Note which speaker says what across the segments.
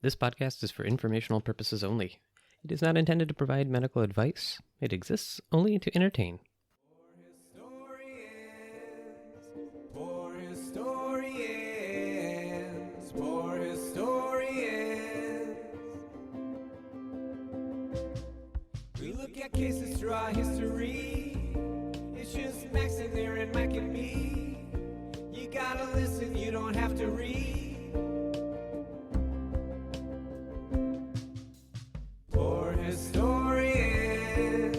Speaker 1: This podcast is for informational purposes only. It is not intended to provide medical advice. It exists only to entertain.
Speaker 2: Poor historians, poor historians. We look at cases throughout history. It's just Max in there and Mike and me. You gotta listen, you don't have to read. Poor historians,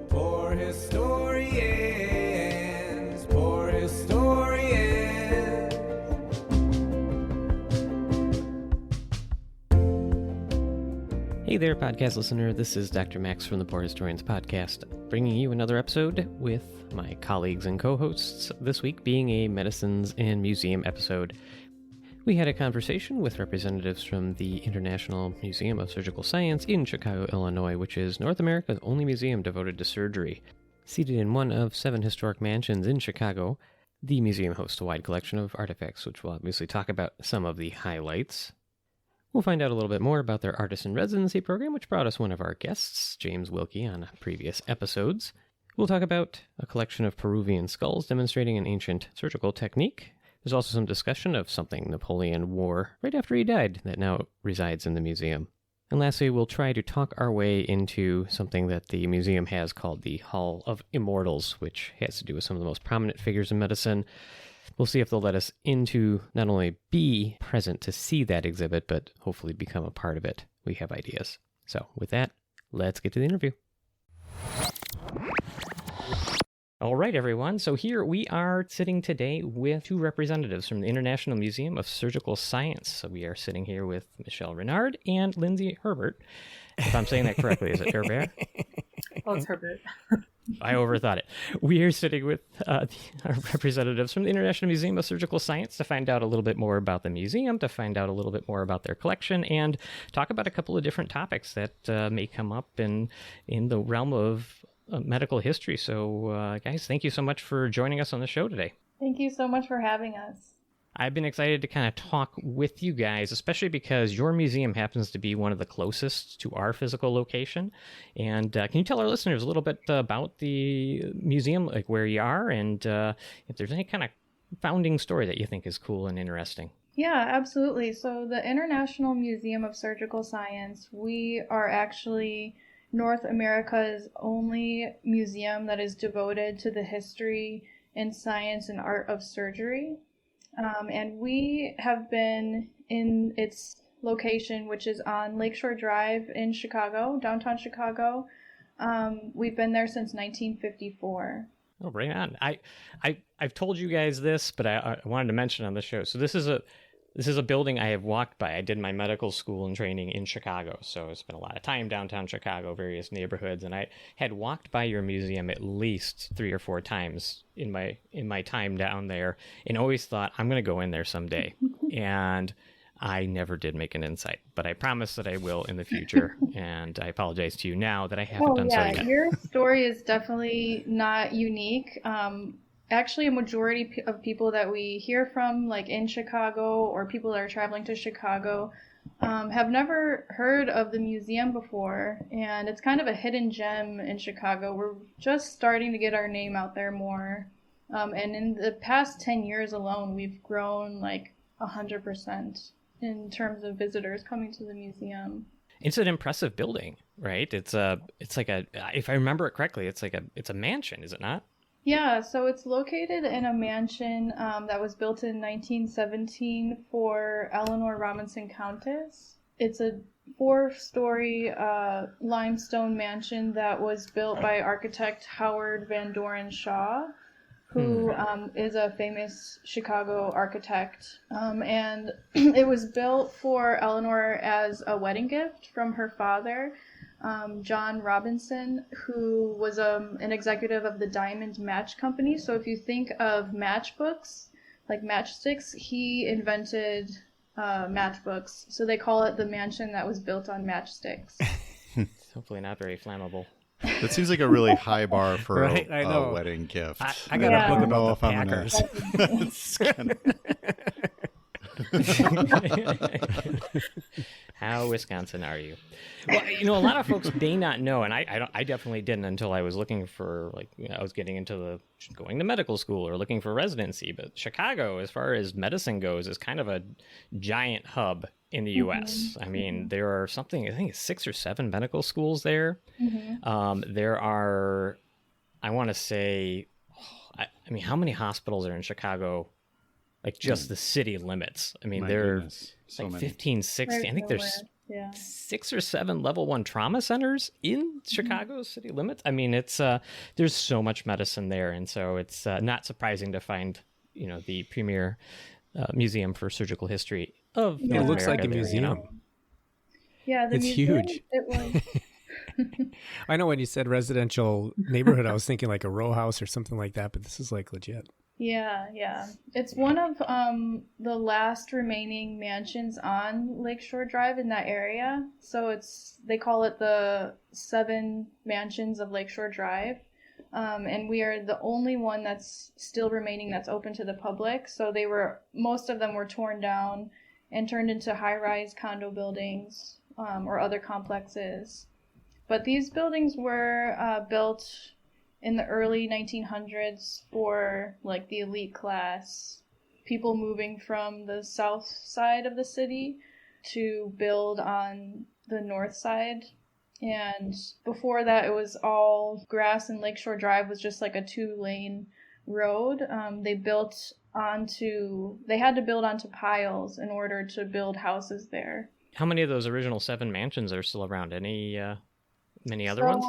Speaker 2: poor historians, poor historians.
Speaker 1: Hey there, podcast listener. This is Dr. Max from the Poor Historians Podcast, bringing you another episode with my colleagues and co-hosts, this week being a Medicines and Museum episode. We had a conversation with representatives from the International Museum of Surgical Science in Chicago, Illinois, which is North America's only museum devoted to surgery. Seated in one of 7 historic mansions in Chicago, the museum hosts a wide collection of artifacts, which we'll obviously talk about some of the highlights. We'll find out a little bit more about their artist in residency program, which brought us one of our guests, James Wilke, on previous episodes. We'll talk about a collection of Peruvian skulls demonstrating an ancient surgical technique. There's also some discussion of something Napoleon wore right after he died that now resides in the museum. And lastly, we'll try to talk our way into something that the museum has called the Hall of Immortals, which has to do with some of the most prominent figures in medicine. We'll see if they'll let us into not only be present to see that exhibit, but hopefully become a part of it. We have ideas. So with that, let's get to the interview. All right, everyone. So here we are sitting today with 2 representatives from the International Museum of Surgical Science. So we are sitting here with Michelle Renard and Lindsay Herbert. If I'm saying that correctly, is it Herbert?
Speaker 3: Oh, it's Herbert.
Speaker 1: I overthought it. We are sitting with our representatives from the International Museum of Surgical Science to find out a little bit more about the museum, to find out a little bit more about their collection, and talk about a couple of different topics that may come up in the realm of medical history. So, guys, thank you so much for joining us on the show today.
Speaker 3: Thank you so much for having us.
Speaker 1: I've been excited to kind of talk with you guys, especially because your museum happens to be one of the closest to our physical location. And can you tell our listeners a little bit about the museum, like where you are, and if there's any kind of founding story that you think is cool and interesting?
Speaker 3: Yeah, absolutely. So the International Museum of Surgical Science, we are actually North America's only museum that is devoted to the history and science and art of surgery. And we have been in its location, which is on Lakeshore Drive in Chicago, downtown Chicago. We've been there since 1954.
Speaker 1: Oh, right on. I've told you guys this, but I wanted to mention on the show. So this is a building I have walked by. I did my medical school and training in Chicago, so I spent a lot of time downtown Chicago, various neighborhoods, and I had walked by your museum at least 3 or 4 times in my time down there, and always thought, I'm going to go in there someday. And I never did make an insight, but I promise that I will in the future, and I apologize to you now that I haven't done so yet.
Speaker 3: Your story is definitely not unique. Actually, a majority of people that we hear from, like in Chicago, or people that are traveling to Chicago, have never heard of the museum before, and it's kind of a hidden gem in Chicago. We're just starting to get our name out there more, and in the past 10 years alone, we've grown like 100% in terms of visitors coming to the museum.
Speaker 1: It's an impressive building, right? It's like a, if I remember it correctly, it's a mansion, is it not?
Speaker 3: Yeah, so it's located in a mansion that was built in 1917 for Eleanor Robinson Countess. It's a 4-story limestone mansion that was built by architect Howard Van Doren Shaw, who is a famous Chicago architect. And it was built for Eleanor as a wedding gift from her father, John Robinson, who was an executive of the Diamond Match Company. So if you think of matchbooks, like matchsticks, he invented matchbooks. So they call it the mansion that was built on matchsticks.
Speaker 1: Hopefully not very flammable.
Speaker 4: That seems like a really high bar for
Speaker 5: Right,
Speaker 4: a wedding gift.
Speaker 5: I got a book about the Packers.
Speaker 1: How Wisconsin are you? Well, a lot of folks may not know, and I definitely didn't until I was looking for, I was getting into going to medical school or looking for residency. But Chicago, as far as medicine goes, is kind of a giant hub in the U.S. I mean, there are I think it's 6 or 7 medical schools there. There are, I want to say, I mean, how many hospitals are in Chicago? Like just the city limits. I mean, there are so like 15, 16. I think there's 6 or 7 level 1 trauma centers in Chicago's city limits. I mean, it's there's so much medicine there, and so it's not surprising to find the premier museum for surgical history of North
Speaker 5: It looks
Speaker 1: America
Speaker 5: like a
Speaker 1: there,
Speaker 5: museum.
Speaker 3: Yeah,
Speaker 5: It's
Speaker 3: museum,
Speaker 5: huge.
Speaker 3: It was.
Speaker 5: I know when you said residential neighborhood, I was thinking like a row house or something like that, but this is like legit.
Speaker 3: Yeah. It's one of the last remaining mansions on Lakeshore Drive in that area. So they call it the 7 mansions of Lakeshore Drive. And we are the only one that's still remaining that's open to the public. So most of them were torn down and turned into high-rise condo buildings or other complexes. But these buildings were built in the early 1900s for like the elite class, people moving from the south side of the city to build on the north side. And before that, it was all grass, and Lakeshore Drive was just like a 2-lane road. They had to build onto piles in order to build houses there.
Speaker 1: How many of those original 7 mansions are still around? Many other ones?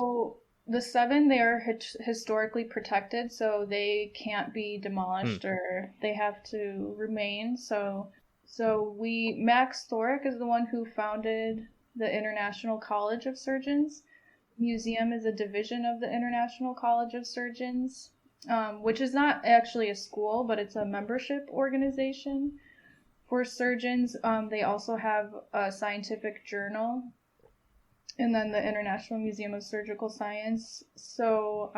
Speaker 3: The 7, they are historically protected, so they can't be demolished or they have to remain. So Max Thorick is the one who founded the International College of Surgeons. Museum is a division of the International College of Surgeons, which is not actually a school, but it's a membership organization for surgeons. They also have a scientific journal, and then the International Museum of Surgical Science. So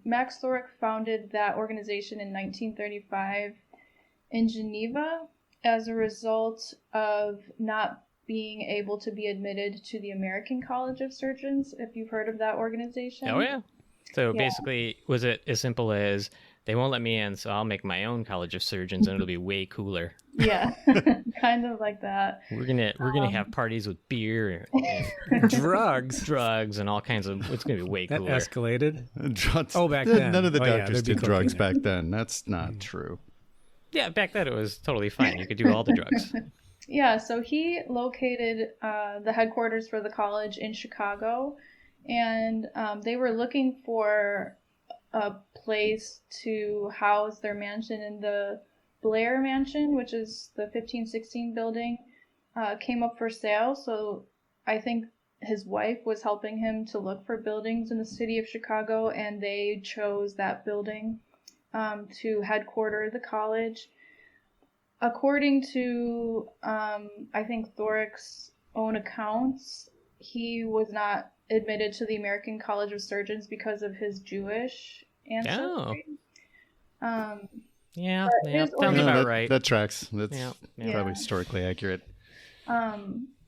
Speaker 3: Max Thorick founded that organization in 1935 in Geneva as a result of not being able to be admitted to the American College of Surgeons, if you've heard of that organization.
Speaker 1: Oh, yeah. So basically, was it as simple as they won't let me in, so I'll make my own College of Surgeons, and it'll be way cooler.
Speaker 3: Yeah, kind of like that.
Speaker 1: We're gonna have parties with beer and
Speaker 5: drugs,
Speaker 1: and all kinds of. It's gonna be way
Speaker 5: that
Speaker 1: cooler.
Speaker 5: Escalated.
Speaker 4: Back
Speaker 5: then.
Speaker 4: None of the
Speaker 5: Yeah,
Speaker 4: doctors
Speaker 5: there'd be
Speaker 4: did drugs
Speaker 5: cocaine
Speaker 4: back then. That's not true.
Speaker 1: Yeah, back then it was totally fine. You could do all the drugs.
Speaker 3: Yeah, so he located the headquarters for the college in Chicago, and they were looking for a place to house their mansion, and the Blair Mansion, which is the 1516 building, came up for sale. So I think his wife was helping him to look for buildings in the city of Chicago, and they chose that building to headquarter the college. According to, I think, Thorick's own accounts, he was not admitted to the American College of Surgeons because of his Jewish ancestry.
Speaker 1: Yeah, sounds about right.
Speaker 4: That tracks. That's
Speaker 1: Yeah.
Speaker 4: probably historically accurate.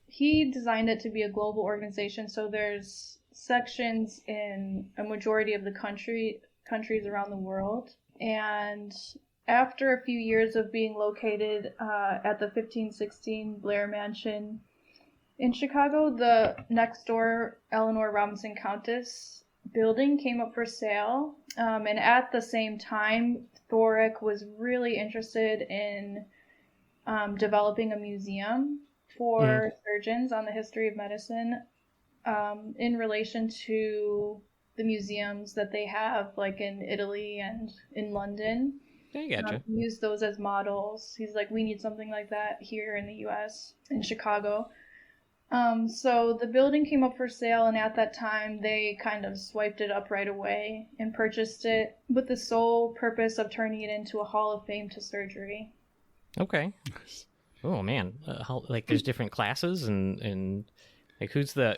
Speaker 3: He designed it to be a global organization, so there's sections in a majority of the countries around the world. And after a few years of being located at the 1516 Blair Mansion in Chicago, the next door Eleanor Robinson Countess building came up for sale. And at the same time, Thorick was really interested in developing a museum for surgeons on the history of medicine in relation to the museums that they have, like in Italy and in London.
Speaker 1: I gotcha.
Speaker 3: Use those as models. He's like, we need something like that here in the U.S., in Chicago. So the building came up for sale, and at that time, they kind of swiped it up right away and purchased it with the sole purpose of turning it into a Hall of Fame to surgery.
Speaker 1: Okay. Oh man, there's different classes and like who's the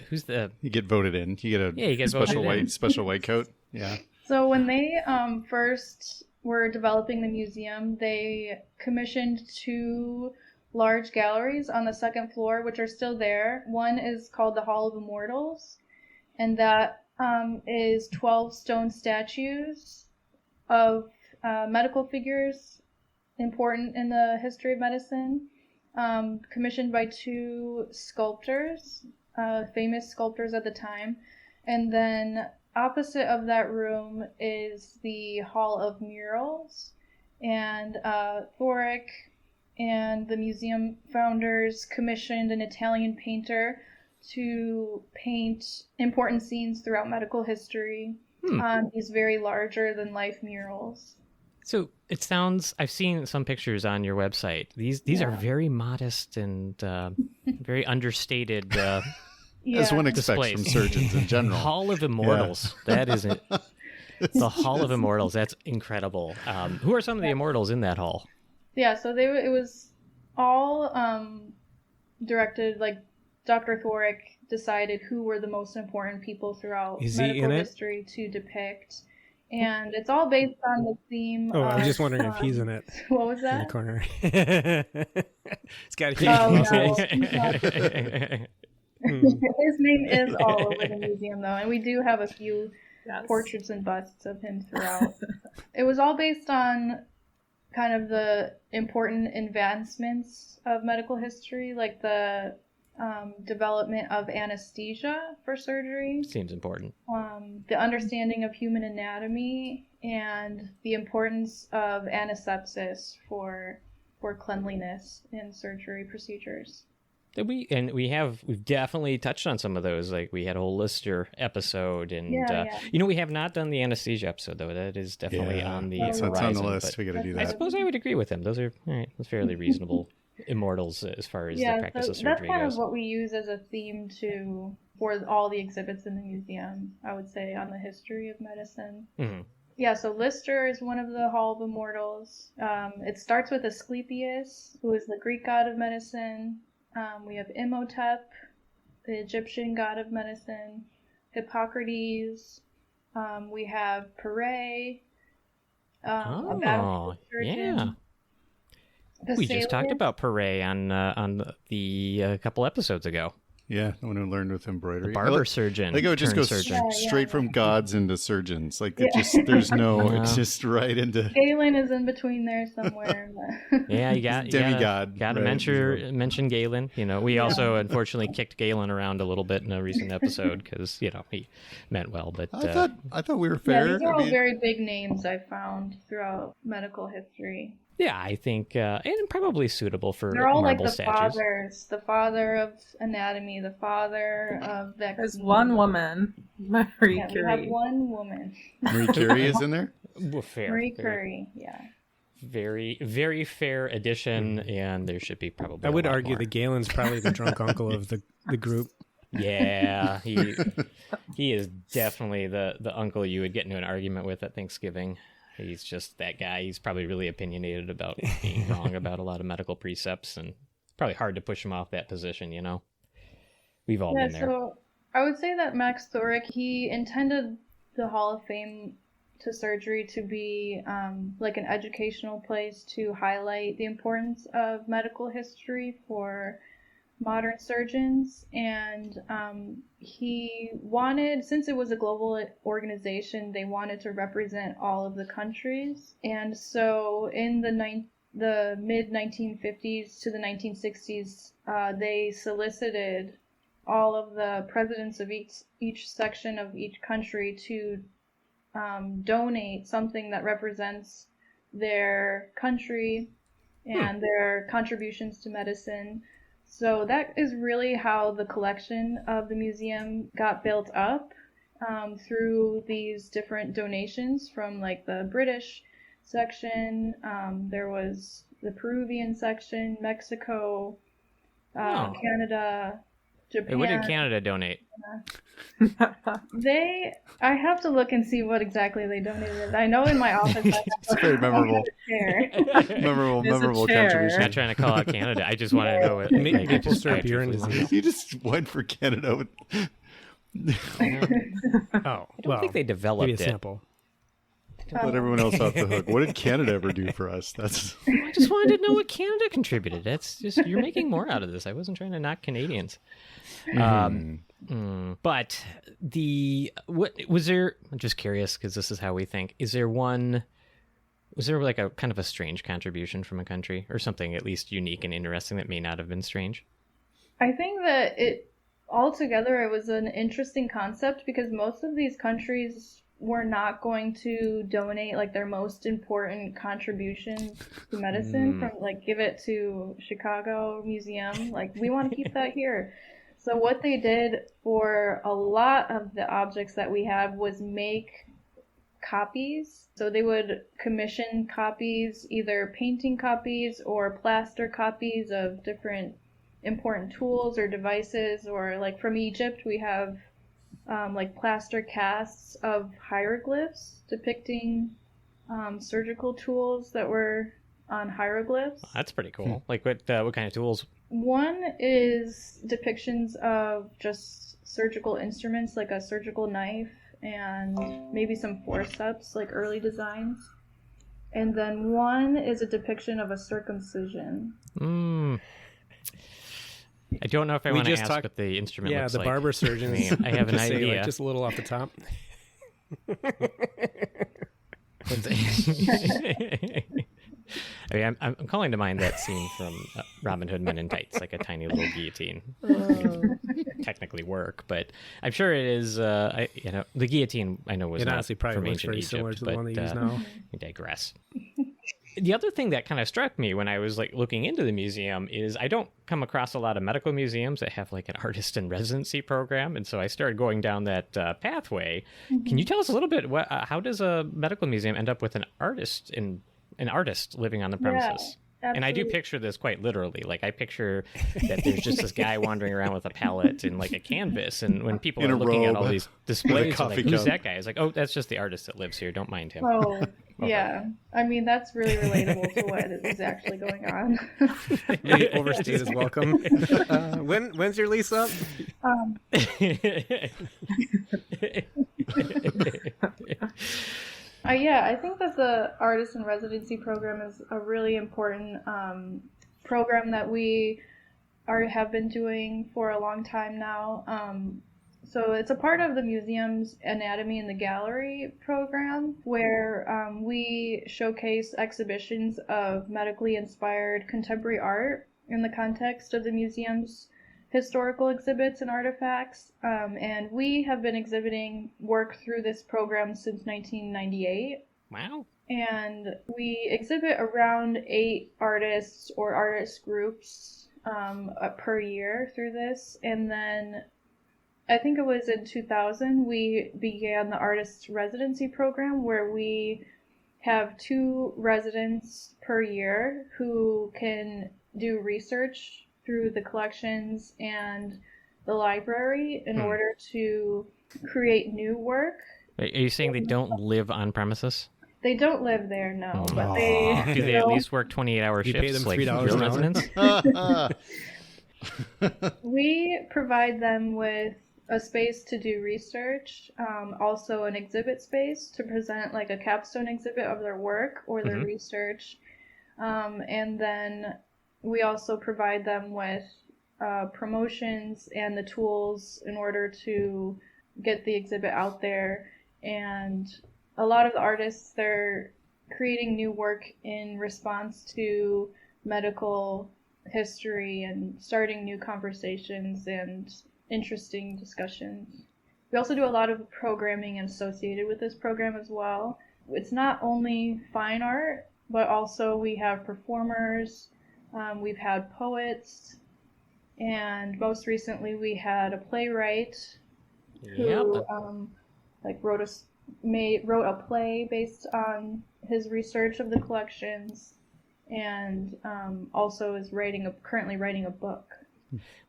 Speaker 4: You get voted in. You get a special white coat. Yeah.
Speaker 3: So when they first were developing the museum, they commissioned 2 large galleries on the second floor, which are still there. One is called the Hall of Immortals, and that is 12 stone statues of medical figures important in the history of medicine, commissioned by 2 sculptors, famous sculptors at the time. And then opposite of that room is the Hall of Murals, and Thorick and the museum founders commissioned an Italian painter to paint important scenes throughout medical history on these very larger-than-life murals.
Speaker 1: So it sounds, I've seen some pictures on your website. These are very modest and very understated
Speaker 4: as one expects
Speaker 1: displays.
Speaker 4: From surgeons in general.
Speaker 1: Hall of Immortals. That is it. The Hall of Immortals. That's incredible. Who are some of the immortals in that hall?
Speaker 3: Yeah, so it was all directed, like Dr. Thorick decided who were the most important people throughout medical history to depict. And it's all based on the theme.
Speaker 5: Oh, I was just wondering if he's in it.
Speaker 3: What was that?
Speaker 5: In the corner. It's got
Speaker 3: huge muscles. His name is all over the museum, though, and we do have a few portraits and busts of him throughout. It was all based on kind of the important advancements of medical history, like the development of anesthesia for surgery.
Speaker 1: Seems important.
Speaker 3: The understanding of human anatomy and the importance of antisepsis for cleanliness in surgery procedures.
Speaker 1: We've definitely touched on some of those. Like we had a whole Lister episode, and we have not done the anesthesia episode though. That is definitely on the horizon.
Speaker 4: It's on the list. We got to do that.
Speaker 1: I suppose I would agree with him. Those are that's fairly reasonable immortals as far as the practice of surgery goes.
Speaker 3: That's kind of what we use as a theme for all the exhibits in the museum, I would say, on the history of medicine.
Speaker 1: Mm-hmm.
Speaker 3: Yeah, so Lister is one of the Hall of Immortals. It starts with Asclepius, who is the Greek god of medicine. We have Imhotep, the Egyptian god of medicine. Hippocrates. We have Pare, a battlefield surgeon.
Speaker 1: We just talked about Pare on the couple episodes ago.
Speaker 4: Yeah, the one who learned with embroidery.
Speaker 1: The barber surgeon.
Speaker 4: Like it would just go straight from gods into surgeons. Like it just, there's no, it's just right into.
Speaker 3: Galen is in between there somewhere.
Speaker 1: Yeah, you
Speaker 4: demigod.
Speaker 1: Got to mention Galen. We also unfortunately kicked Galen around a little bit in a recent episode because he meant well, but
Speaker 4: I thought we were fair.
Speaker 3: Yeah, these are all very big names I found throughout medical history.
Speaker 1: Yeah, I think, and probably suitable for
Speaker 3: They're all
Speaker 1: marble
Speaker 3: like the
Speaker 1: statues.
Speaker 3: fathers. The father of anatomy, the father of vaccine.
Speaker 6: There's one woman, Marie Curie.
Speaker 3: We have one woman.
Speaker 4: Marie Curie is in there?
Speaker 1: Well, fair.
Speaker 3: Marie Curie, yeah.
Speaker 1: Very, very fair addition, and there should be probably
Speaker 5: I would argue
Speaker 1: more.
Speaker 5: that Galen's probably the drunk uncle of the group.
Speaker 1: Yeah, he is definitely the uncle you would get into an argument with at Thanksgiving. He's just that guy. He's probably really opinionated about being wrong about a lot of medical precepts, and it's probably hard to push him off that position, We've all been there.
Speaker 3: So I would say that Max Thorick, he intended the Hall of Fame to surgery to be like an educational place to highlight the importance of medical history for modern surgeons, and he wanted, since it was a global organization, they wanted to represent all of the countries, and so in the mid 1950s to the 1960s, they solicited all of the presidents of each section of each country to donate something that represents their country and their contributions to medicine. So that is really how the collection of the museum got built up, through these different donations from like the British section, there was the Peruvian section, Mexico, Canada, Japan.
Speaker 1: Hey, what did Canada donate?
Speaker 3: I have to look and see what exactly they donated. I know in my office I have
Speaker 4: it's very memorable. memorable contribution.
Speaker 1: I'm not trying to call out Canada. I just want to know it.
Speaker 5: Maple syrup urine disease.
Speaker 4: You just went for Canada.
Speaker 5: I
Speaker 1: don't think they developed
Speaker 5: maybe a sample.
Speaker 4: Let everyone else off the hook. What did Canada ever do for us?
Speaker 1: I just wanted to know what Canada contributed. That's just, you're making more out of this. I wasn't trying to knock Canadians. But what was there? I'm just curious because this is how we think. Was there like a kind of a strange contribution from a country or something at least unique and interesting that may not have been strange?
Speaker 3: I think that altogether it was an interesting concept because most of these countries were not going to donate like their most important contributions to medicine from like give it to Chicago Museum. Like we want to keep that here. So what they did for a lot of the objects that we have was make copies. So they would commission copies, either painting copies or plaster copies of different important tools or devices. Or like from Egypt, we have like plaster casts of hieroglyphs depicting surgical tools that were on hieroglyphs.
Speaker 1: That's pretty cool. Like what kind of tools?
Speaker 3: One is depictions of just surgical instruments, like a surgical knife and maybe some forceps, like early designs. And then one is a depiction of a circumcision.
Speaker 1: I don't know if I want to ask what the instrument looks like.
Speaker 5: Yeah, the barber surgeons.
Speaker 1: I have an idea.
Speaker 5: Like, just a little off the top. I mean, I'm calling to mind that scene from Robin Hood Men in Tights, like a tiny little guillotine. Technically work, but I'm sure it is. The guillotine I know was not honestly probably
Speaker 1: from
Speaker 5: looks
Speaker 1: ancient
Speaker 5: very
Speaker 1: Egypt,
Speaker 5: similar to
Speaker 1: but
Speaker 5: the one they use now.
Speaker 1: I digress. The other thing that kind of struck me when I was like looking into the museum is I don't come across a lot of medical museums that have like an artist in residency program, and so I started going down that pathway. Can you tell us a little bit how does a medical museum end up with an artist living on the premises?
Speaker 3: Yeah,
Speaker 1: and I do picture this quite literally. Like I picture that there's just this guy wandering around with a palette and like a canvas, and when people are looking at all these displays, they're like, who's that guy? It's like, oh, that's just the artist that lives here. Don't mind him.
Speaker 3: Oh, yeah. I mean, that's really relatable to what is actually going on.
Speaker 5: Maybe overstayed his welcome. When's your lease up?
Speaker 3: Yeah, I think that the artist in residency program is a really important program that we have been doing for a long time now. So it's a part of the museum's Anatomy in the Gallery program where we showcase exhibitions of medically inspired contemporary art in the context of the museum's historical exhibits and artifacts. And we have been exhibiting work through this program since 1998.
Speaker 1: Wow.
Speaker 3: And we exhibit around 8 artists or artist groups per year through this. And then I think it was in 2000 we began the artist residency program where we have 2 residents per year who can do research through the collections and the library in order to create new work.
Speaker 1: Are you saying they don't live on premises?
Speaker 3: They don't live there, no. But
Speaker 1: do they at least work 28-hour shifts?
Speaker 5: You pay them $3
Speaker 1: real
Speaker 5: an hour?
Speaker 1: residents?
Speaker 3: We provide them with a space to do research, also an exhibit space to present like a capstone exhibit of their work or their research. And then we also provide them with promotions and the tools in order to get the exhibit out there. And a lot of the artists, they're creating new work in response to medical history and starting new conversations and interesting discussions. We also do a lot of programming associated with this program as well. It's not only fine art, but also we have performers, we've had poets, and most recently we had a playwright who wrote a play based on his research of the collections, and also is currently writing a book.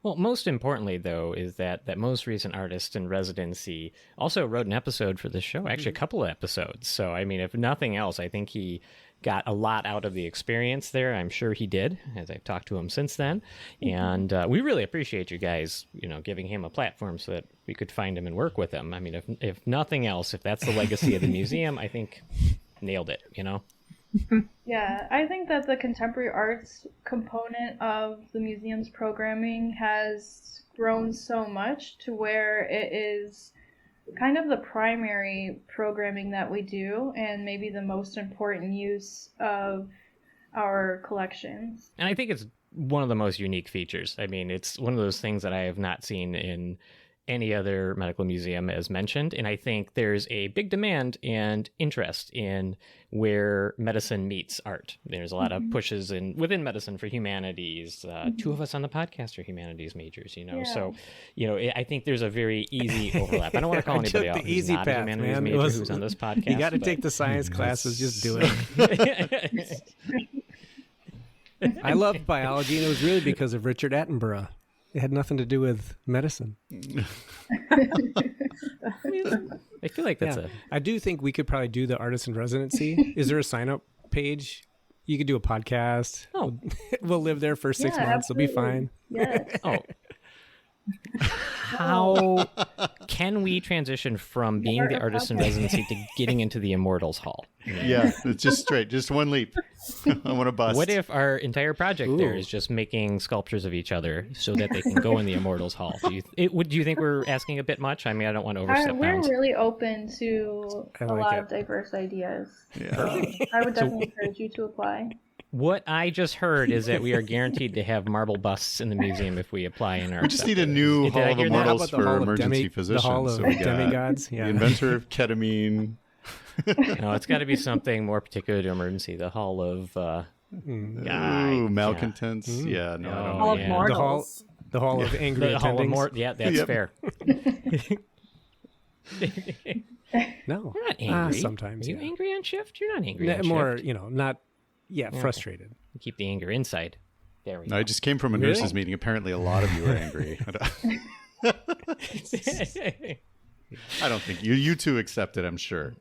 Speaker 1: Well, most importantly, though, is that most recent artist in residency also wrote an episode for the show, actually a couple of episodes. So, I mean, if nothing else, I think he got a lot out of the experience there. I'm sure he did, as I've talked to him since then. And we really appreciate you guys, giving him a platform so that we could find him and work with him. I mean, if nothing else, if that's the legacy of the museum, I think
Speaker 5: nailed it, you know?
Speaker 3: Yeah, I think that the contemporary arts component of the museum's programming has grown so much to where it is kind of the primary programming that we do and maybe the most important use of our collections.
Speaker 5: And I think it's one of the most unique features. I mean, it's one of those things that I have not seen in any other medical museum, as mentioned. And I think there's a big demand and interest in where medicine meets art. There's a lot of pushes within medicine for humanities. Two of us on the podcast are humanities majors, you know.
Speaker 3: Yeah.
Speaker 5: So, you know, I think there's a very easy overlap. I don't want to call anybody out who's not a humanities
Speaker 7: man.
Speaker 5: major who's on this podcast.
Speaker 7: You got to take the science classes. Just do it. I loved biology, and it was really because of Richard Attenborough. It had nothing to do with medicine.
Speaker 5: I feel like that's
Speaker 7: I do think we could probably do the artist in residency. Is there a sign-up page? You could do a podcast.
Speaker 5: Oh.
Speaker 7: We'll live there for 6 months.
Speaker 3: Absolutely.
Speaker 7: It'll be fine.
Speaker 3: Yes.
Speaker 5: Oh. How can we transition from being the artist in residency to getting into the Immortals Hall?
Speaker 4: Yeah, it's just straight, just one leap. I want to bust.
Speaker 5: What if our entire project there is just making sculptures of each other so that they can go in the Immortals Hall? Do you think we're asking a bit much? I mean, I don't want to overstep
Speaker 3: We're
Speaker 5: bounds.
Speaker 3: really open to
Speaker 7: I
Speaker 3: a
Speaker 7: like
Speaker 3: lot
Speaker 7: it.
Speaker 3: of diverse ideas.
Speaker 4: Yeah.
Speaker 3: So I would definitely encourage you to apply.
Speaker 5: What I just heard is that we are guaranteed to have marble busts in the museum if we apply in our.
Speaker 4: We just need a new
Speaker 5: Did I
Speaker 4: Hall of
Speaker 5: hear that?
Speaker 7: How
Speaker 4: Immortals
Speaker 7: about the
Speaker 4: for
Speaker 7: Hall of
Speaker 4: emergency physicians.
Speaker 7: The Hall of
Speaker 4: So we got
Speaker 7: Demigods? Yeah.
Speaker 4: the inventor of ketamine.
Speaker 5: No, it's got to be something more particular to emergency. The Hall of.
Speaker 4: Ooh, malcontents. Yeah, no, I don't
Speaker 6: Hall of
Speaker 5: yeah.
Speaker 6: Mortals.
Speaker 7: The Hall of Angry
Speaker 5: The Hall of
Speaker 7: Attendings.
Speaker 5: Yeah, that's
Speaker 4: Yep.
Speaker 5: fair.
Speaker 7: No.
Speaker 5: You're not angry.
Speaker 7: Sometimes,
Speaker 5: Are you
Speaker 7: yeah.
Speaker 5: angry on shift? You're not angry on
Speaker 7: More,
Speaker 5: shift.
Speaker 7: not, frustrated.
Speaker 5: You keep the anger inside. There we
Speaker 4: No, I
Speaker 5: go.
Speaker 4: just came from a
Speaker 7: Really?
Speaker 4: nurses meeting. Apparently, a lot of you are angry. I don't think you two accept it. I'm sure.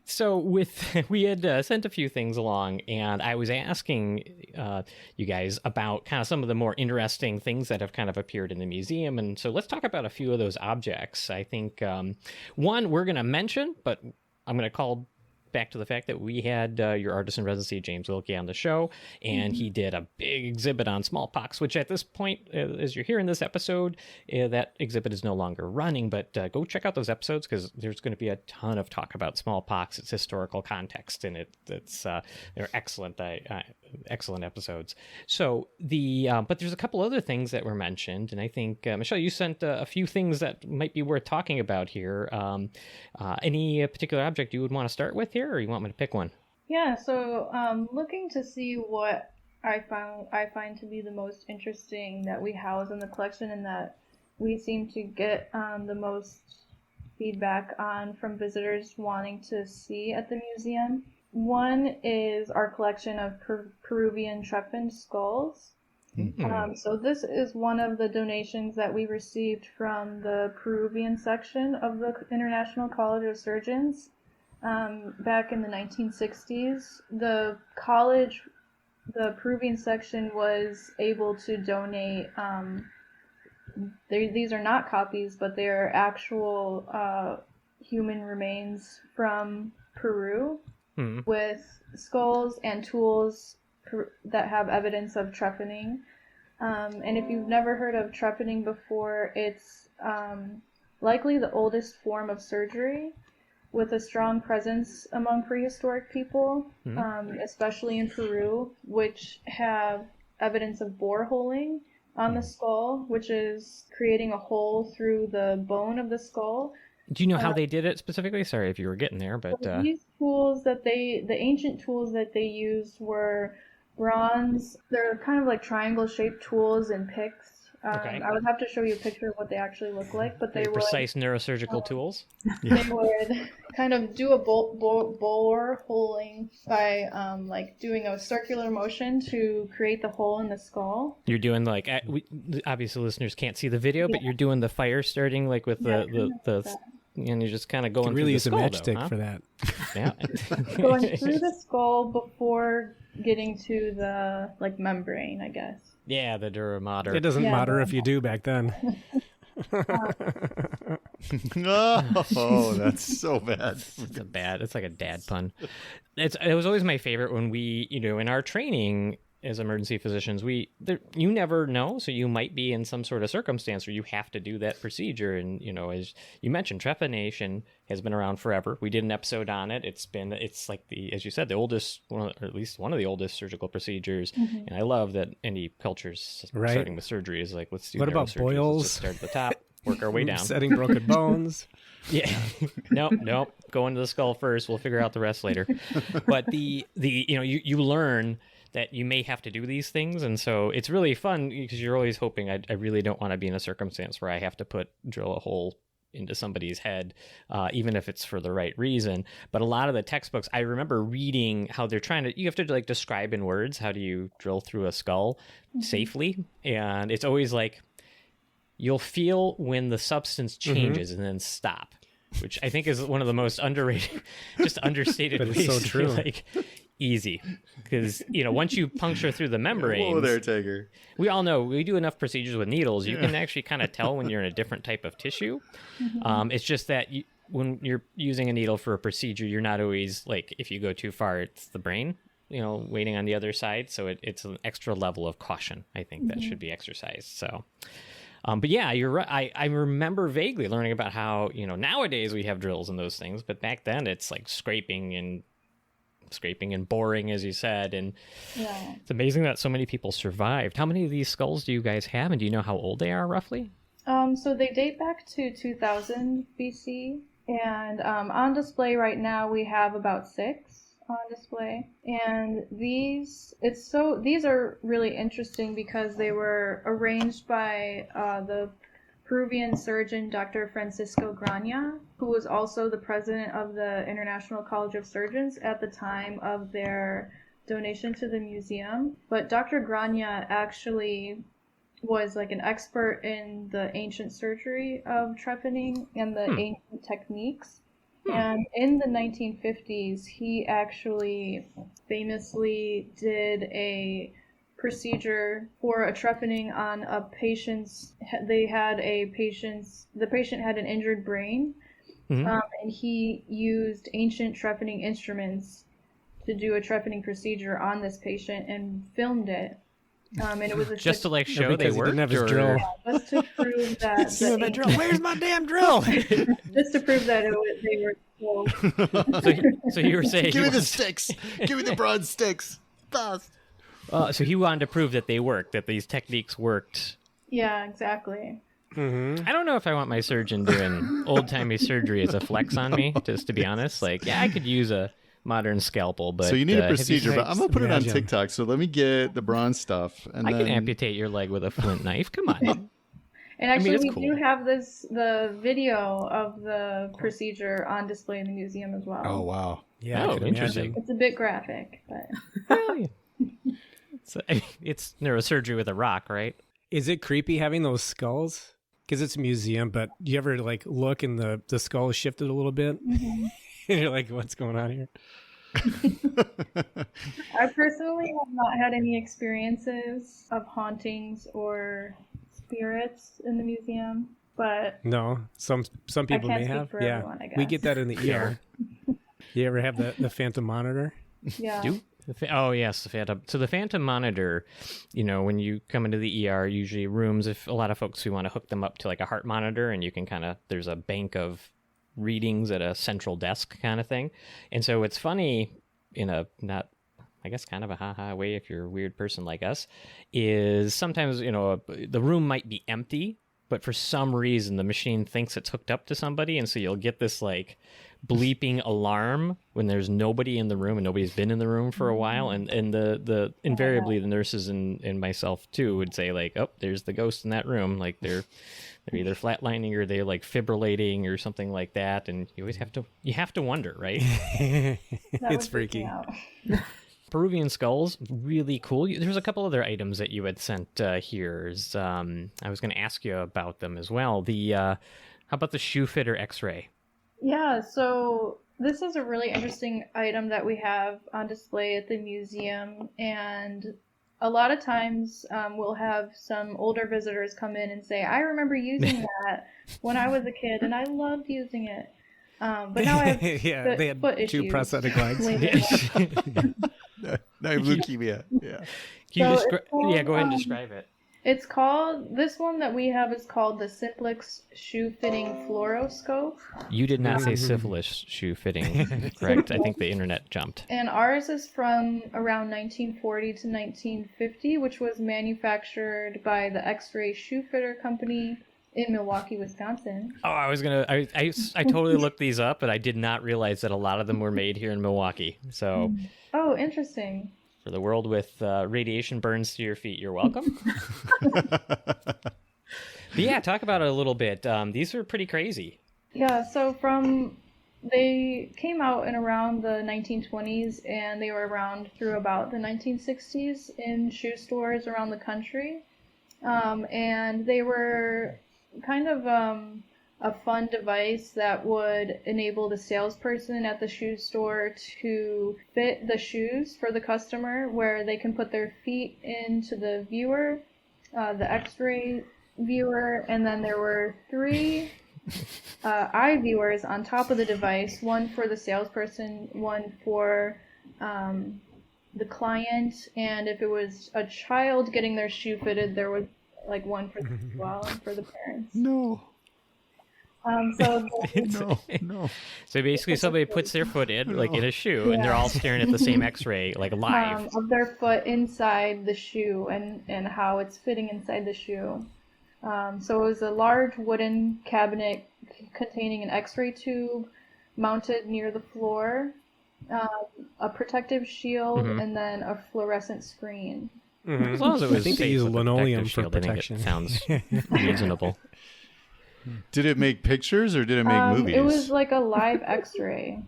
Speaker 5: So we had sent a few things along, and I was asking you guys about kind of some of the more interesting things that have kind of appeared in the museum. And so let's talk about a few of those objects. I think one we're going to mention, but I'm going to call back to the fact that we had your artist in residency, James Wilke, on the show, and he did a big exhibit on smallpox, which at this point, as you're hearing this episode, that exhibit is no longer running, but go check out those episodes because there's going to be a ton of talk about smallpox, its historical context, and they're excellent, excellent episodes. So but there's a couple other things that were mentioned, and I think, Michelle, you sent a few things that might be worth talking about here. Any particular object you would want to start with here, or you want me to pick one?
Speaker 3: Yeah, so looking to see what I find to be the most interesting that we house in the collection and that we seem to get the most feedback on from visitors wanting to see at the museum. One is our collection of Peruvian trepanned skulls. So this is one of the donations that we received from the Peruvian section of the International College of Surgeons. Back in the 1960s, the Peruvian section was able to donate, these are not copies, but they are actual human remains from Peru with skulls and tools that have evidence of trepanning. And if you've never heard of trepanning before, it's likely the oldest form of surgery, with a strong presence among prehistoric people, especially in Peru, which have evidence of boreholing on the skull, which is creating a hole through the bone of the skull.
Speaker 5: Do you know how they did it specifically? Sorry if you were getting there, but
Speaker 3: These tools the ancient tools that they used were bronze. They're kind of like triangle-shaped tools and picks.
Speaker 5: Okay.
Speaker 3: I would have to show you a picture of what they actually look like, but they would
Speaker 5: precise neurosurgical tools.
Speaker 3: they would kind of do a bore holing by like doing a circular motion to create the hole in the skull.
Speaker 5: You're doing like obviously listeners can't see the video, but you're doing the fire starting like with the and you're just kind of going
Speaker 7: You really
Speaker 5: through the
Speaker 7: use a
Speaker 5: skull,
Speaker 7: matchstick
Speaker 5: huh?
Speaker 7: for that.
Speaker 5: Yeah.
Speaker 3: Going through the skull before getting to the like membrane, I guess.
Speaker 5: Yeah, the dura mater.
Speaker 7: It doesn't
Speaker 3: Yeah,
Speaker 7: matter
Speaker 3: but-
Speaker 7: if you do back then.
Speaker 4: Oh, that's so bad.
Speaker 5: It's like a dad pun. It was always my favorite when we, in our training as emergency physicians, you never know. So you might be in some sort of circumstance where you have to do that procedure. And, as you mentioned, trepanation has been around forever. We did an episode on it. It's like as you said, the oldest, or at least one of the oldest surgical procedures. Mm-hmm. And I love that any cultures starting with surgery is like, let's do
Speaker 7: what about boils?
Speaker 5: Let's just start at the top, work our way down.
Speaker 7: Setting broken bones.
Speaker 5: Yeah. Nope. Go into the skull first. We'll figure out the rest later. But you learn that you may have to do these things. And so it's really fun because you're always hoping, I really don't want to be in a circumstance where I have to drill a hole into somebody's head, even if it's for the right reason. But a lot of the textbooks, I remember reading how they're you have to like describe in words, how do you drill through a skull safely? And it's always like, you'll feel when the substance changes and then stop, which I think is one of the most underrated, just understated
Speaker 7: but
Speaker 5: ways
Speaker 7: it's so
Speaker 5: to
Speaker 7: true.
Speaker 5: be like easy. Because, once you puncture through the membranes.
Speaker 4: Whoa there, Tiger.
Speaker 5: We all know we do enough procedures with needles. You can actually kind of tell when you're in a different type of tissue. It's just that when you're using a needle for a procedure, you're not always like, if you go too far, it's the brain, waiting on the other side. So it's an extra level of caution, I think, that should be exercised. So. But yeah, you're right. I remember vaguely learning about how, nowadays we have drills and those things, but back then it's like scraping and boring, as you said. And it's amazing that so many people survived. How many of these skulls do you guys have? And do you know how old they are roughly?
Speaker 3: So they date back to 2000 BC. And on display right now, we have about 6 on display. And these are really interesting because they were arranged by the Peruvian surgeon Dr. Francisco Grania, who was also the president of the International College of Surgeons at the time of their donation to the museum. But Dr. Grania actually was like an expert in the ancient surgery of trepanning and the ancient techniques. And in the 1950s, he actually famously did a procedure for a trepanning on a patient's. The patient had an injured brain, and he used ancient trepanning instruments to do a trepanning procedure on this patient and filmed it. And it was
Speaker 5: just to like show they worked.
Speaker 7: Didn't have his drill.
Speaker 3: Just to prove that.
Speaker 7: that drill. Where's my damn drill?
Speaker 3: Just to prove that they were.
Speaker 5: So you were saying,
Speaker 4: give me the sticks. Give me the broad sticks. Fast.
Speaker 5: So he wanted to prove that they worked, that these techniques worked.
Speaker 3: Yeah, exactly.
Speaker 5: I don't know if I want my surgeon doing old-timey surgery as a flex on me, just to be honest. Like, yeah, I could use a modern scalpel, but...
Speaker 4: So you need a procedure, but I'm going to put it on TikTok, so let me get the bronze stuff. And
Speaker 5: I can amputate your leg with a flint knife. Come on.
Speaker 3: And actually, we do have the video of the procedure on display in the museum as well.
Speaker 4: Oh, wow.
Speaker 7: Yeah,
Speaker 5: interesting.
Speaker 3: It's a bit graphic, but...
Speaker 5: It's neurosurgery with a rock, right?
Speaker 7: Is it creepy having those skulls? Because it's a museum, but do you ever like look and the skull is shifted a little bit? And you're like, what's going on here?
Speaker 3: I personally have not had any experiences of hauntings or spirits in the museum, but
Speaker 7: no, some people may have. Yeah,
Speaker 3: everyone, I guess.
Speaker 7: We get that in the ER. You ever have the phantom monitor?
Speaker 3: Yeah.
Speaker 5: Oh, yes, the Phantom. So the Phantom monitor, when you come into the ER, usually rooms, if a lot of folks who want to hook them up to like a heart monitor, and you can there's a bank of readings at a central desk kind of thing. And so it's funny in a not, I guess, kind of a ha-ha way if you're a weird person like us, is sometimes, the room might be empty, but for some reason the machine thinks it's hooked up to somebody. And so you'll get this like bleeping alarm when there's nobody in the room and nobody's been in the room for a while, and the invariably the nurses and myself too would say like, oh, there's the ghost in that room, like they're either flatlining or they're like fibrillating or something like that, and you always have to wonder, right?
Speaker 7: It's freaky.
Speaker 5: Peruvian skulls, really cool. There's a couple other items that you had sent here. I was going to ask you about them as well. How about the shoe fitter X-ray?
Speaker 3: Yeah, so this is a really interesting item that we have on display at the museum, and a lot of times we'll have some older visitors come in and say, I remember using that when I was a kid and I loved using it. But now I have
Speaker 7: they had
Speaker 3: foot
Speaker 7: 2
Speaker 3: issues.
Speaker 7: prosthetic legs.
Speaker 4: I have leukemia. Yeah.
Speaker 5: Can you
Speaker 3: So it's called,
Speaker 5: go ahead and describe it.
Speaker 3: It's called, this one that we have is called the Simplex Shoe Fitting Fluoroscope.
Speaker 5: You did not say syphilis shoe fitting, correct? I think the internet jumped.
Speaker 3: And ours is from around 1940 to 1950, which was manufactured by the X-Ray Shoe Fitter Company in Milwaukee, Wisconsin.
Speaker 5: Oh, I totally looked these up, but I did not realize that a lot of them were made here in Milwaukee. So,
Speaker 3: Oh, interesting.
Speaker 5: for the world with radiation burns to your feet, you're welcome. But yeah, talk about it a little bit. These are pretty crazy.
Speaker 3: Yeah, so they came out in around the 1920s, and they were around through about the 1960s in shoe stores around the country. And they were kind of a fun device that would enable the salesperson at the shoe store to fit the shoes for the customer, where they can put their feet into the viewer, the X-ray viewer, and then there were 3 eye viewers on top of the device, one for the salesperson, one for the client, and if it was a child getting their shoe fitted, there was like one for them as well, and for the parents.
Speaker 4: No.
Speaker 3: No.
Speaker 5: So basically, somebody puts their foot in, like in a shoe, and they're all staring at the same X-ray, like live.
Speaker 3: Of their foot inside the shoe and how it's fitting inside the shoe. So it was a large wooden cabinet containing an X-ray tube mounted near the floor, a protective shield, and then a fluorescent screen.
Speaker 5: As long as it was
Speaker 7: I think they
Speaker 5: safe
Speaker 7: use
Speaker 5: with the
Speaker 7: linoleum
Speaker 5: protective
Speaker 7: for
Speaker 5: shield, I think
Speaker 7: protection.
Speaker 5: it sounds reasonable.
Speaker 4: Did it make pictures or did it make movies?
Speaker 3: It was like a live X-ray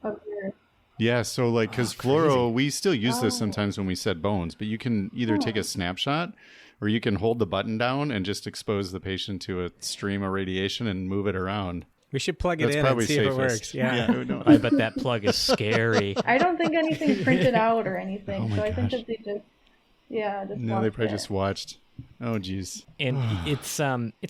Speaker 3: of your...
Speaker 4: Yeah, so like, because fluoro, we still use this sometimes when we set bones, but you can either take a snapshot or you can hold the button down and just expose the patient to a stream of radiation and move it around.
Speaker 7: We should plug it
Speaker 4: That's
Speaker 7: in
Speaker 4: probably
Speaker 7: and see if it
Speaker 4: safest.
Speaker 7: works. Yeah.
Speaker 4: No.
Speaker 5: I bet that plug is scary.
Speaker 3: I don't think anything's printed out or anything,
Speaker 4: Oh my
Speaker 3: so I think
Speaker 4: gosh.
Speaker 3: that they just... Yeah, just
Speaker 4: No, they
Speaker 3: watched
Speaker 4: probably
Speaker 3: it.
Speaker 4: just watched. Oh, geez.
Speaker 5: And it's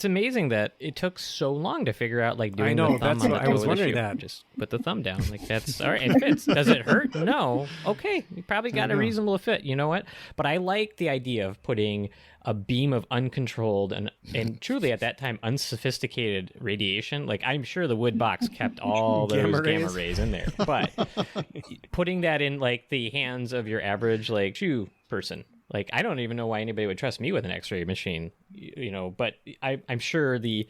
Speaker 5: amazing that it took so long to figure out, like, doing
Speaker 7: I know,
Speaker 5: the thumb
Speaker 7: that's
Speaker 5: on
Speaker 7: what
Speaker 5: the
Speaker 7: I
Speaker 5: toe
Speaker 7: was
Speaker 5: of the
Speaker 7: wondering
Speaker 5: shoe.
Speaker 7: that.
Speaker 5: Just put the thumb down. Like, that's all right. It fits. Does it hurt? No. Okay, you probably got a reasonable fit. You know what? But I like the idea of putting a beam of uncontrolled and truly at that time unsophisticated radiation. Like, I'm sure the wood box kept all those gamma rays in there, but putting that in like the hands of your average like shoe person. Like, I don't even know why anybody would trust me with an X-ray machine, you know, but I'm sure the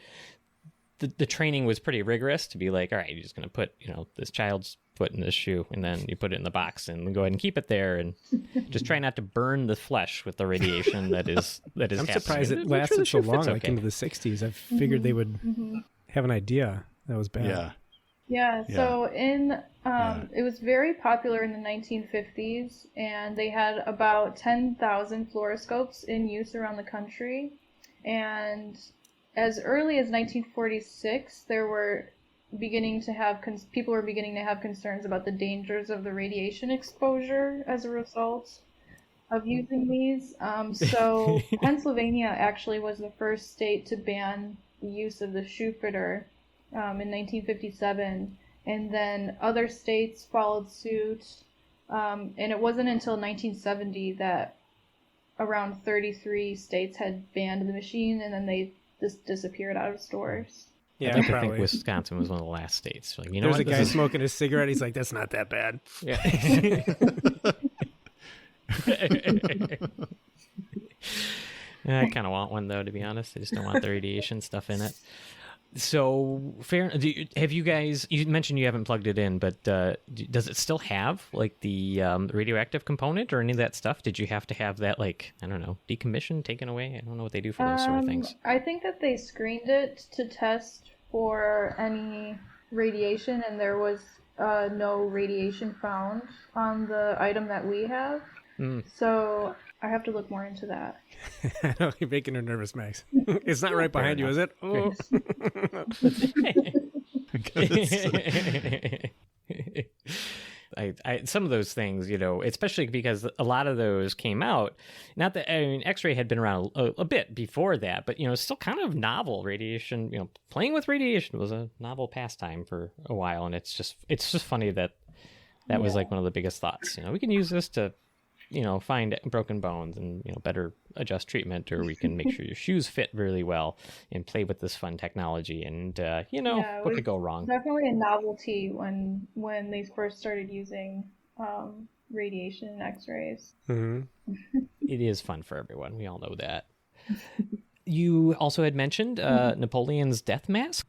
Speaker 5: training was pretty rigorous to be like, all right, you're just going to put, you know, this child's foot in this shoe, and then you put it in the box and go ahead and keep it there, and just try not to burn the flesh with the radiation that is
Speaker 7: I'm
Speaker 5: happening.
Speaker 7: surprised it
Speaker 5: Make sure
Speaker 7: lasted
Speaker 5: the
Speaker 7: so
Speaker 5: shoe
Speaker 7: long,
Speaker 5: fits
Speaker 7: like
Speaker 5: okay.
Speaker 7: into the 60s. I figured they would have an idea that was bad.
Speaker 4: Yeah.
Speaker 3: Yeah, so it was very popular in the 1950s, and they had about 10,000 fluoroscopes in use around the country. And as early as 1946, there were beginning to have people were beginning to have concerns about the dangers of the radiation exposure as a result of using these. So Pennsylvania actually was the first state to ban the use of the shoe fitter in 1957, and then other states followed suit, and it wasn't until 1970 that around 33 states had banned the machine, and then they just disappeared out of stores.
Speaker 7: Yeah,
Speaker 5: I'd like to
Speaker 7: probably.
Speaker 5: think Wisconsin was one of the last states. Like, you know
Speaker 7: There's
Speaker 5: what?
Speaker 7: a guy smoking a cigarette. He's like, that's not that bad.
Speaker 5: Yeah. I kind of want one, though, to be honest. I just don't want the radiation stuff in it. So, fair. Have you guys? You mentioned you haven't plugged it in, but does it still have like the radioactive component or any of that stuff? Did you have to have that, like, I don't know, decommissioned, taken away? I don't know what they do for those sort of things.
Speaker 3: I think that they screened it to test for any radiation, and there was no radiation found on the item that we have. So I have to look more into that.
Speaker 7: I know, you're making her nervous, Max. It's not right behind you, is it? Oh.
Speaker 5: some of those things, especially because a lot of those came out. Not that, I mean, X-ray had been around a bit before that, but, it's still kind of novel. Radiation, playing with radiation was a novel pastime for a while. And it's just funny that was like one of the biggest thoughts. We can use this to, find broken bones and, better adjust treatment, or we can make sure your shoes fit really well and play with this fun technology. And, what could go wrong?
Speaker 3: Definitely a novelty when they first started using radiation and X-rays.
Speaker 7: Mm-hmm.
Speaker 5: It is fun for everyone. We all know that. You also had mentioned Napoleon's death mask.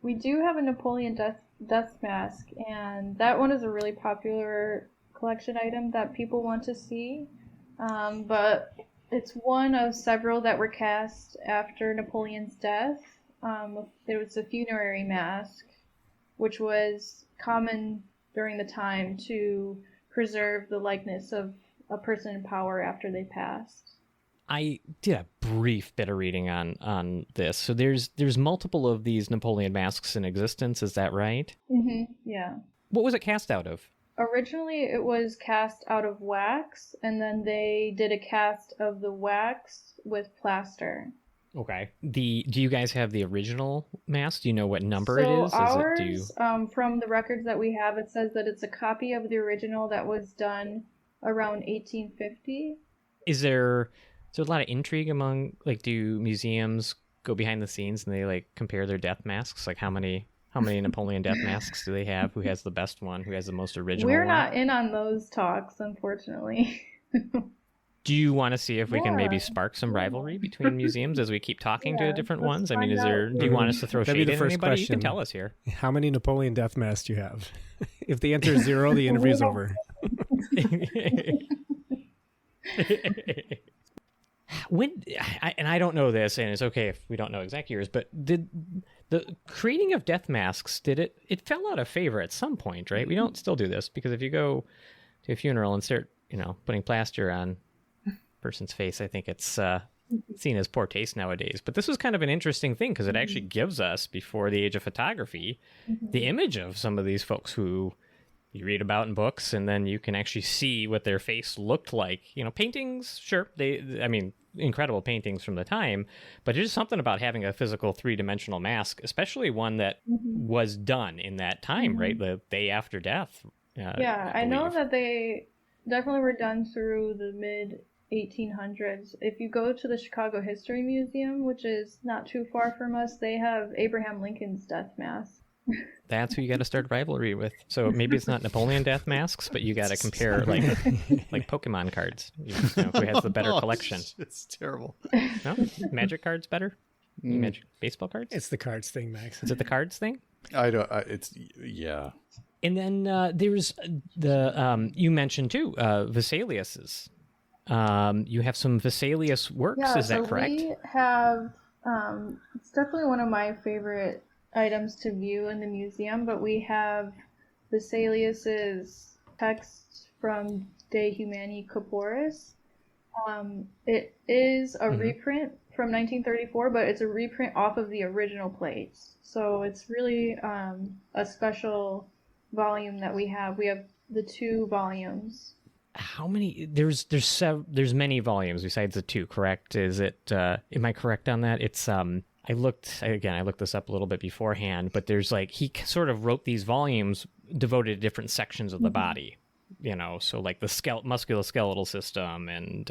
Speaker 3: We do have a Napoleon death mask, and that one is a really popular collection item that people want to see, but it's one of several that were cast after Napoleon's death. There was a funerary mask, which was common during the time to preserve the likeness of a person in power after they passed.
Speaker 5: I did a brief bit of reading on this. So there's multiple of these Napoleon masks in existence, is that right?
Speaker 3: Mm-hmm. Yeah.
Speaker 5: What was it cast out of?
Speaker 3: Originally, it was cast out of wax, and then they did a cast of the wax with plaster.
Speaker 5: Okay. Do you guys have the original mask? Do you know what number it is?
Speaker 3: Ours, from the records that we have, it says that it's a copy of the original that was done around 1850.
Speaker 5: Is there a lot of intrigue among, do museums go behind the scenes and they compare their death masks? How many Napoleon death masks do they have? Who has the best one? Who has the most original
Speaker 3: We're
Speaker 5: one?
Speaker 3: not in on those talks, unfortunately.
Speaker 5: Do you want to see if we can maybe spark some rivalry between museums as we keep talking to different ones? I mean, do you want us to throw shade at anybody?
Speaker 7: Question.
Speaker 5: You can tell us here.
Speaker 7: How many Napoleon death masks do you have? If the answer is 0, the interview's over.
Speaker 5: And I don't know this, and it's okay if we don't know exact years, but did the creating of death masks, it fell out of favor at some point, right? We don't still do this, because if you go to a funeral and start, putting plaster on a person's face, I think it's seen as poor taste nowadays. But this was kind of an interesting thing, because it actually gives us, before the age of photography, the image of some of these folks who you read about in books, and then you can actually see what their face looked like. Paintings, sure, incredible paintings from the time, but there's something about having a physical 3-dimensional mask, especially one that was done in that time, right? The day after death.
Speaker 3: I know that they definitely were done through the mid 1800s. If you go to the Chicago History Museum, which is not too far from us, they have Abraham Lincoln's death mask.
Speaker 5: That's who you got to start rivalry with. So maybe it's not Napoleon death masks, but you got to compare like Pokemon cards. Who has the better collection?
Speaker 4: It's terrible.
Speaker 5: No, Magic cards better. Magic baseball cards.
Speaker 7: It's the cards thing, Max.
Speaker 5: Is it the cards thing?
Speaker 4: Yeah.
Speaker 5: And then there's the you mentioned too Vesalius's. You have some Vesalius works. Is that correct?
Speaker 3: We have. It's definitely one of my favorite items to view in the museum, but we have Vesalius's text from De Humani Corporis. It is a reprint from 1934, but it's a reprint off of the original plates. So it's really a special volume that we have. We have the 2 volumes.
Speaker 5: How many? There's many volumes besides the 2. Correct? Is it? Am I correct on that? It's I looked this up a little bit beforehand, but there's he sort of wrote these volumes devoted to different sections of the body, so like the musculoskeletal system, and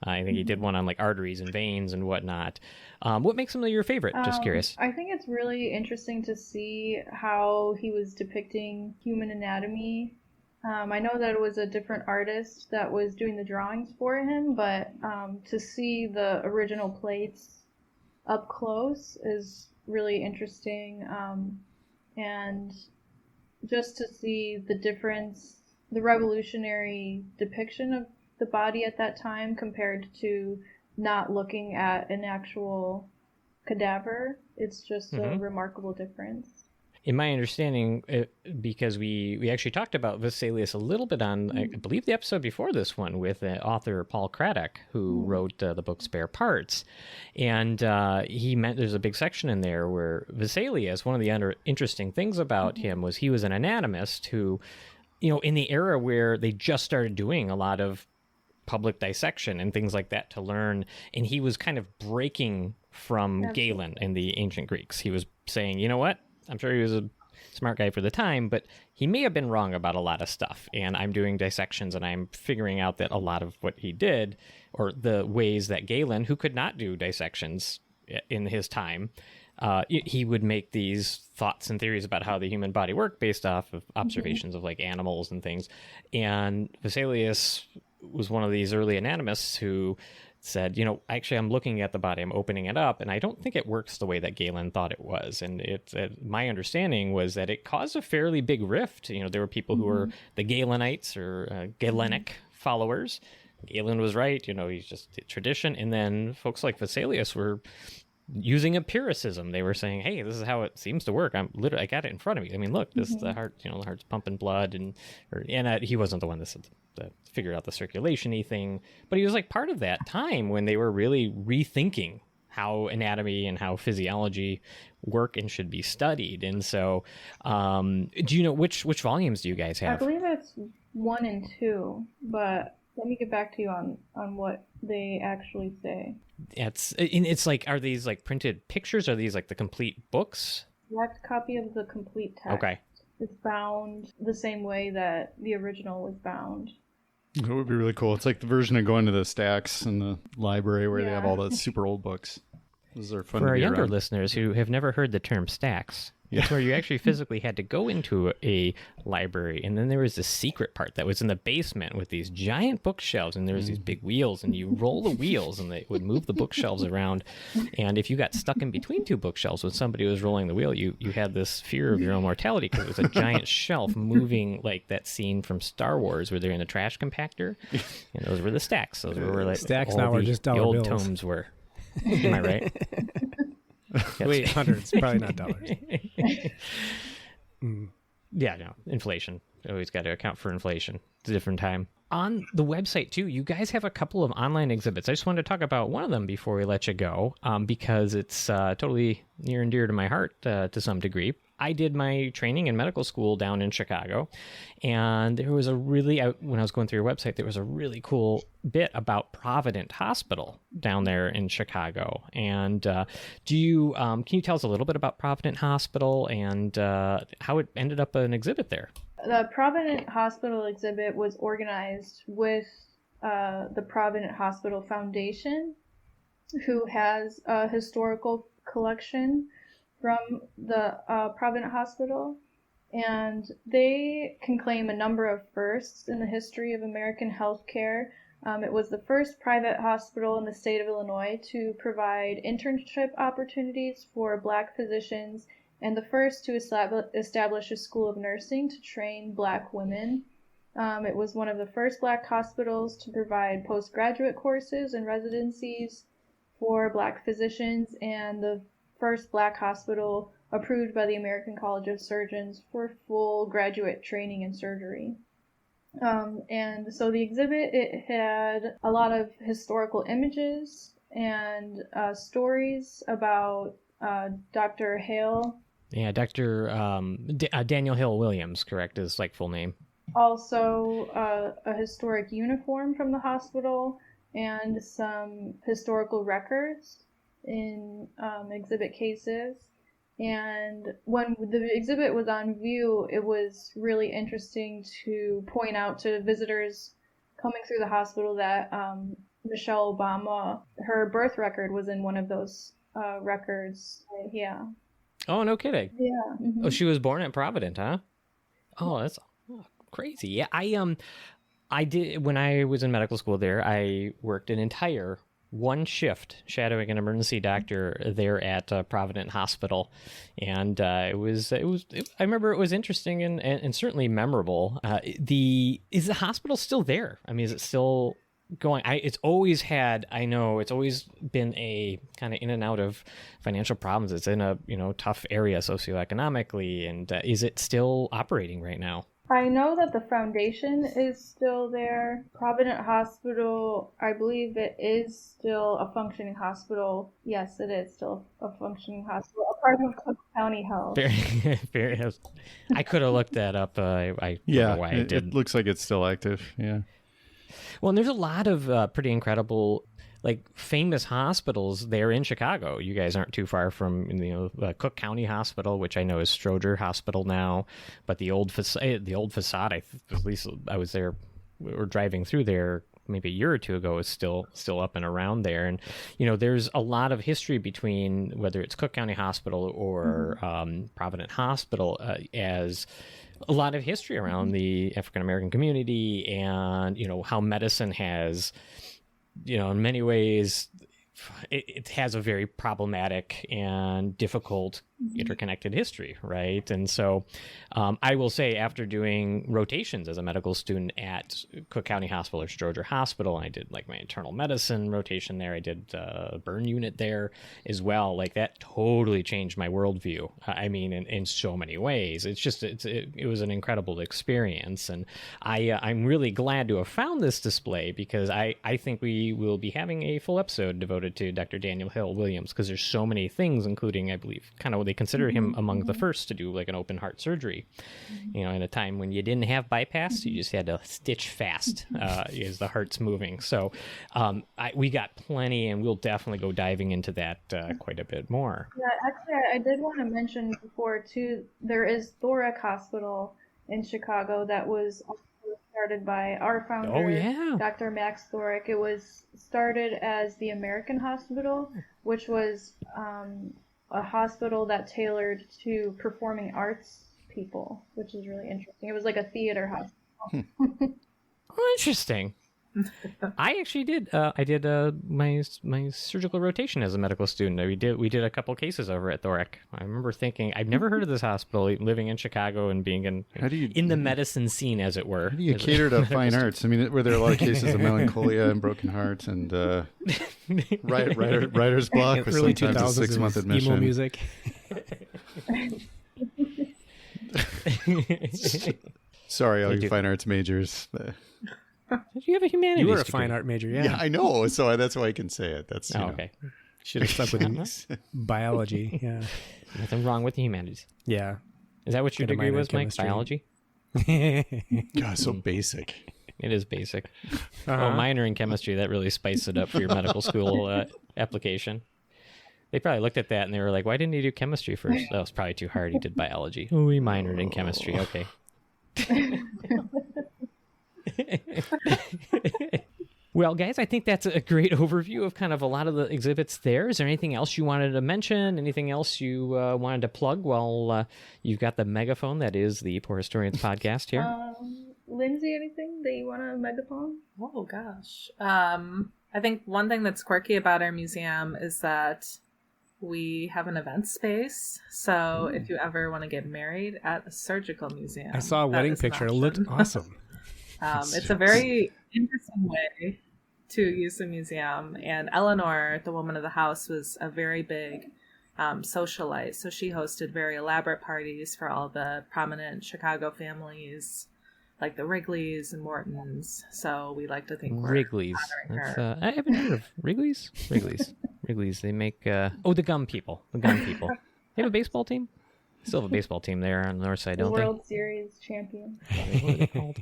Speaker 5: I think he did one on arteries and veins and whatnot. What makes him your favorite? Just curious.
Speaker 3: I think it's really interesting to see how he was depicting human anatomy. I know that it was a different artist that was doing the drawings for him, but to see the original plates up close is really interesting, and just to see the difference, the revolutionary depiction of the body at that time compared to not looking at an actual cadaver, it's just a remarkable difference.
Speaker 5: In my understanding, because we actually talked about Vesalius a little bit on, I believe, the episode before this one with author Paul Craddock, who wrote the book Spare Parts. And there's a big section in there where Vesalius, one of the interesting things about him was he was an anatomist who in the era where they just started doing a lot of public dissection and things like that to learn, and he was kind of breaking from Galen and the ancient Greeks. He was saying, you know what? I'm sure he was a smart guy for the time, but he may have been wrong about a lot of stuff. And I'm doing dissections, and I'm figuring out that a lot of what he did, or the ways that Galen, who could not do dissections in his time, he would make these thoughts and theories about how the human body worked based off of observations of like animals and things. And Vesalius was one of these early anatomists who said, actually, I'm looking at the body, I'm opening it up, and I don't think it works the way that Galen thought it was. And my understanding was that it caused a fairly big rift. There were people who were the Galenites or Galenic followers. Galen was right, he's just tradition. And then folks like Vesalius were using empiricism. They were saying, hey, this is how it seems to work. I got it in front of me. I mean, look, this is the heart, the heart's pumping blood. And he wasn't the one that figured out the circulation-y thing, but he was like part of that time when they were really rethinking how anatomy and how physiology work and should be studied. And so, do you know which volumes do you guys have?
Speaker 3: I believe it's 1 and 2, but let me get back to you on what they actually say.
Speaker 5: It's like, are these like printed pictures? Are these like the complete books?
Speaker 3: Direct copy of the complete text.
Speaker 5: Okay.
Speaker 3: It's bound the same way that the original was bound.
Speaker 4: It would be really cool. It's like the version of going to the stacks in the library where they have all the super old books. Those are fun.
Speaker 5: For
Speaker 4: to
Speaker 5: our
Speaker 4: be
Speaker 5: younger
Speaker 4: around.
Speaker 5: listeners who have never heard the term stacks, it's where you actually physically had to go into a library, and then there was this secret part that was in the basement with these giant bookshelves, and there was these big wheels, and you roll the wheels, and they would move the bookshelves around. And if you got stuck in between two bookshelves when somebody was rolling the wheel, you had this fear of your own mortality because it was a giant shelf moving, like that scene from Star Wars where they're in the trash compactor. And those were the stacks. Those were where like
Speaker 7: Stacks
Speaker 5: all
Speaker 7: now are
Speaker 5: the
Speaker 7: just dollar
Speaker 5: old
Speaker 7: bills.
Speaker 5: tomes were. Am I right?
Speaker 7: Wait, hundreds, probably not dollars.
Speaker 5: Yeah, no, inflation. Always got to account for inflation. It's a different time. On the website, too, you guys have a couple of online exhibits. I just wanted to talk about one of them before we let you go, because it's totally near and dear to my heart to some degree. I did my training in medical school down in Chicago, and there was when I was going through your website, there was a really cool bit about Provident Hospital down there in Chicago. And can you tell us a little bit about Provident Hospital and how it ended up an exhibit there?
Speaker 3: The Provident Hospital exhibit was organized with the Provident Hospital Foundation, who has a historical collection from the Provident Hospital, and they can claim a number of firsts in the history of American healthcare. It was the first private hospital in the state of Illinois to provide internship opportunities for Black physicians, and the first to establish a school of nursing to train Black women. It was one of the first Black hospitals to provide postgraduate courses and residencies for Black physicians, and the first Black hospital approved by the American College of Surgeons for full graduate training in surgery. And so the exhibit, it had a lot of historical images and stories about Dr. Hale.
Speaker 5: Yeah, Dr. Daniel Hill Williams, correct, is like full name.
Speaker 3: Also a historic uniform from the hospital and some historical records in exhibit cases. And when the exhibit was on view, it was really interesting to point out to visitors coming through the hospital that Michelle Obama, her birth record was in one of those records. Yeah.
Speaker 5: Oh, no kidding.
Speaker 3: Yeah. Mm-hmm.
Speaker 5: Oh, she was born at Provident, huh? Oh, that's crazy. Yeah, I did, when I was in medical school there, I worked an entire one shift shadowing an emergency doctor there at Provident Hospital, and I remember it was interesting and certainly memorable. Is the hospital still there? I mean, is it still going? It's always been a kind of in and out of financial problems. It's in a tough area socioeconomically, and is it still operating right now?
Speaker 3: I know that the foundation is still there. Provident Hospital, I believe it is still a functioning hospital. Yes, it is still a functioning hospital, a part of Cook County Health.
Speaker 5: Very. I could have looked that up. I don't know why I didn't.
Speaker 4: It looks like it's still active. Yeah.
Speaker 5: Well, and there's a lot of pretty incredible, like, famous hospitals there in Chicago. You guys aren't too far from, Cook County Hospital, which I know is Stroger Hospital now, but the old facade, at least I was there, we were driving through there maybe a year or two ago, is still up and around there. And, there's a lot of history between whether it's Cook County Hospital or Provident Hospital, as a lot of history around the African American community, and how medicine has, in many ways, it has a very problematic and difficult interconnected history, right? And so I will say, after doing rotations as a medical student at Cook County Hospital or Stroger Hospital, I did like my internal medicine rotation there. I did a burn unit there as well. Like, that totally changed my worldview. I mean, in so many ways. It's just, it was an incredible experience. And I'm really glad to have found this display, because I think we will be having a full episode devoted to Dr. Daniel Hill Williams, because there's so many things, including, I believe, kind of what they consider him among the first to do like an open heart surgery, in a time when you didn't have bypass, you just had to stitch fast as the heart's moving. So we got plenty, and we'll definitely go diving into that quite a bit more.
Speaker 3: Yeah, actually, I did want to mention before too, there is Thorek Hospital in Chicago that was also started by our founder, Dr. Max Thorek. It was started as the American Hospital, which was a hospital that tailored to performing arts people, which is really interesting. It was like a theater hospital.
Speaker 5: Oh, interesting. I actually did. I did my surgical rotation as a medical student. We did a couple cases over at Thorek. I remember thinking, I've never heard of this hospital, living in Chicago and being in the medicine scene, as it were.
Speaker 4: How do you cater to fine arts? I mean, were there a lot of cases of melancholia and broken hearts and writer's block with
Speaker 7: early
Speaker 4: sometimes a 6-month admission?
Speaker 7: Emo music.
Speaker 4: Sorry, all you fine arts majors.
Speaker 5: You have a humanities
Speaker 7: You were a
Speaker 5: degree.
Speaker 7: fine art major, yeah.
Speaker 4: Yeah, I know. So that's why I can say it. That's
Speaker 5: okay.
Speaker 7: Should have stuck with biology. Yeah.
Speaker 5: Nothing wrong with the humanities.
Speaker 7: Yeah.
Speaker 5: Is that what your
Speaker 7: Get a
Speaker 5: degree
Speaker 7: minor in
Speaker 5: was, Mike?
Speaker 7: chemistry.
Speaker 5: Biology?
Speaker 4: God, so basic.
Speaker 5: It is basic. Oh, minor in chemistry, that really spiced it up for your medical school application. They probably looked at that and they were like, why didn't he do chemistry first? That was probably too hard. He did biology. Oh, he minored in chemistry. Okay. Well, guys, I think that's a great overview of kind of a lot of the exhibits there. Is there anything else you wanted to mention? Anything else you wanted to plug while you've got the megaphone that is the Poor Historians podcast here?
Speaker 3: Lindsay, anything that you want to megaphone?
Speaker 6: Oh, gosh. I think one thing that's quirky about our museum is that we have an event space. So if you ever want to get married at a surgical museum,
Speaker 7: I saw a wedding picture. It looked awesome.
Speaker 6: It's a very interesting way to use the museum. And Eleanor, the woman of the house, was a very big socialite. So she hosted very elaborate parties for all the prominent Chicago families, like the Wrigleys and Mortons. So we like to think
Speaker 5: Wrigley's. I haven't heard of Wrigley's. Wrigley's. They make the gum people. The gum people. They have a baseball team. Still have a baseball team there on the north side, don't they?
Speaker 3: World Series champion.
Speaker 5: What are they called?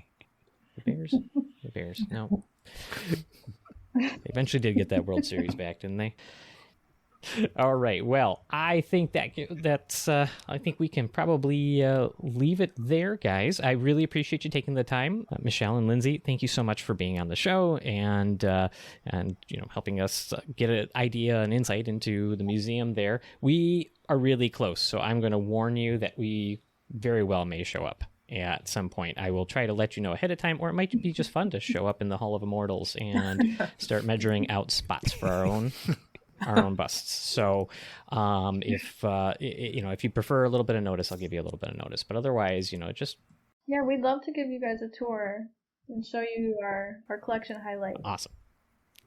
Speaker 5: The Bears? The Bears. No. They eventually did get that World Series back, didn't they? All right. Well, I think that's. I think we can probably leave it there, guys. I really appreciate you taking the time, Michelle and Lindsay. Thank you so much for being on the show and helping us get an idea and insight into the museum there. We are really close, so I'm going to warn you that we very well may show up at some point. I will try to let you know ahead of time, or it might be just fun to show up in the Hall of Immortals and start measuring out spots for our own busts. So if you prefer a little bit of notice, I'll give you a little bit of notice. But otherwise, just...
Speaker 3: Yeah, we'd love to give you guys a tour and show you our collection highlights.
Speaker 5: Awesome.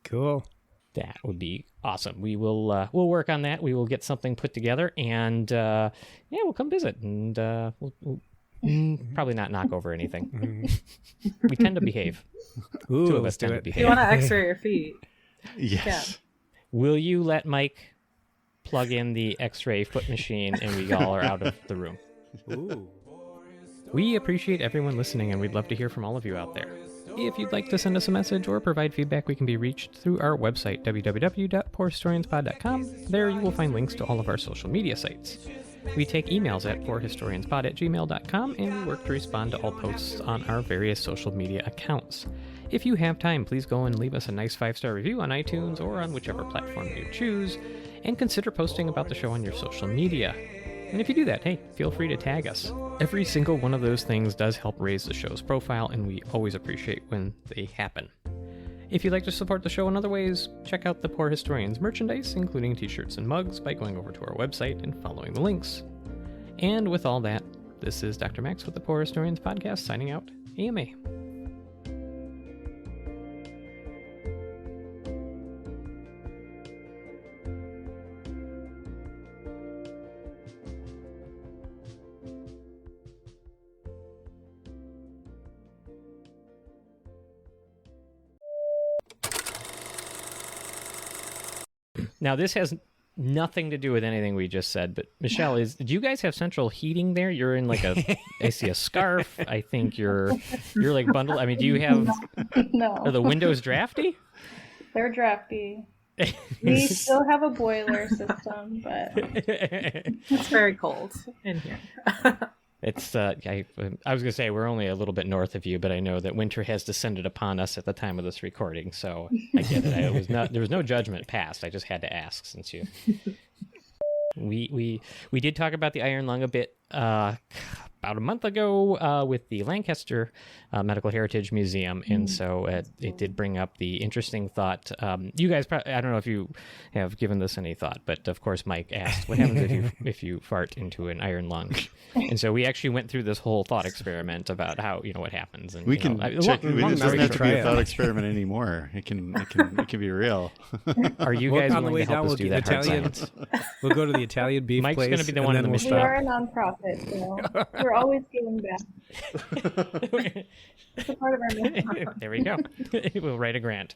Speaker 7: Cool.
Speaker 5: That would be awesome. We will we'll work on that. We will get something put together and we'll come visit and we'll Probably not knock over anything. We tend to behave.
Speaker 7: Ooh,
Speaker 5: Two of us
Speaker 7: let's do
Speaker 5: tend to
Speaker 7: it.
Speaker 5: behave.
Speaker 6: You want to X-ray your feet?
Speaker 4: Yes.
Speaker 5: Will you let Mike plug in the X-ray foot machine and we all are out of the room?
Speaker 7: Ooh.
Speaker 5: We appreciate everyone listening, and we'd love to hear from all of you out there. If you'd like to send us a message or provide feedback, we can be reached through our website, www.poorhistorianspod.com. There you will find links to all of our social media sites. We take emails at poorhistorianspod@gmail.com, and we work to respond to all posts on our various social media accounts. If you have time, please go and leave us a nice 5-star review on iTunes or on whichever platform you choose, and consider posting about the show on your social media. And if you do that, hey, feel free to tag us. Every single one of those things does help raise the show's profile, and we always appreciate when they happen. If you'd like to support the show in other ways, check out the Poor Historians merchandise, including t-shirts and mugs, by going over to our website and following the links. And with all that, this is Dr. Max with the Poor Historians Podcast, signing out. AMA. Now, this has nothing to do with anything we just said, but Michelle, do you guys have central heating there? You're in like I see a scarf. I think you're like bundled. I mean, do you have,
Speaker 3: No.
Speaker 5: are the windows drafty?
Speaker 3: They're drafty. We still have a boiler system, but
Speaker 6: It's very cold in here.
Speaker 5: It's I was gonna say we're only a little bit north of you, but I know that winter has descended upon us at the time of this recording, so I get it. There was no judgment passed. I just had to ask since you. We did talk about the iron lung a bit about a month ago with the Lancaster Medical Heritage Museum, and so it did bring up the interesting thought. You guys, I don't know if you have given this any thought, but of course Mike asked, "What happens if you fart into an iron lung?" And so we actually went through this whole thought experiment about how what happens. And
Speaker 4: We can check. It doesn't have to be a thought
Speaker 7: it.
Speaker 4: experiment anymore. It can be real.
Speaker 5: Are you
Speaker 7: Well,
Speaker 5: guys
Speaker 7: on the
Speaker 5: willing
Speaker 7: way
Speaker 5: to help
Speaker 7: down,
Speaker 5: us
Speaker 7: we'll
Speaker 5: do
Speaker 7: get
Speaker 5: that hard
Speaker 7: Italian.
Speaker 5: science?
Speaker 7: We'll go to the Italian beef
Speaker 5: Mike's
Speaker 7: place.
Speaker 5: gonna be the
Speaker 7: and
Speaker 5: one
Speaker 7: then
Speaker 5: in the
Speaker 7: we'll
Speaker 3: we
Speaker 7: stop.
Speaker 3: are a nonprofit, so we're always giving back. It's a part of our mission.
Speaker 5: There we go. We'll write a grant.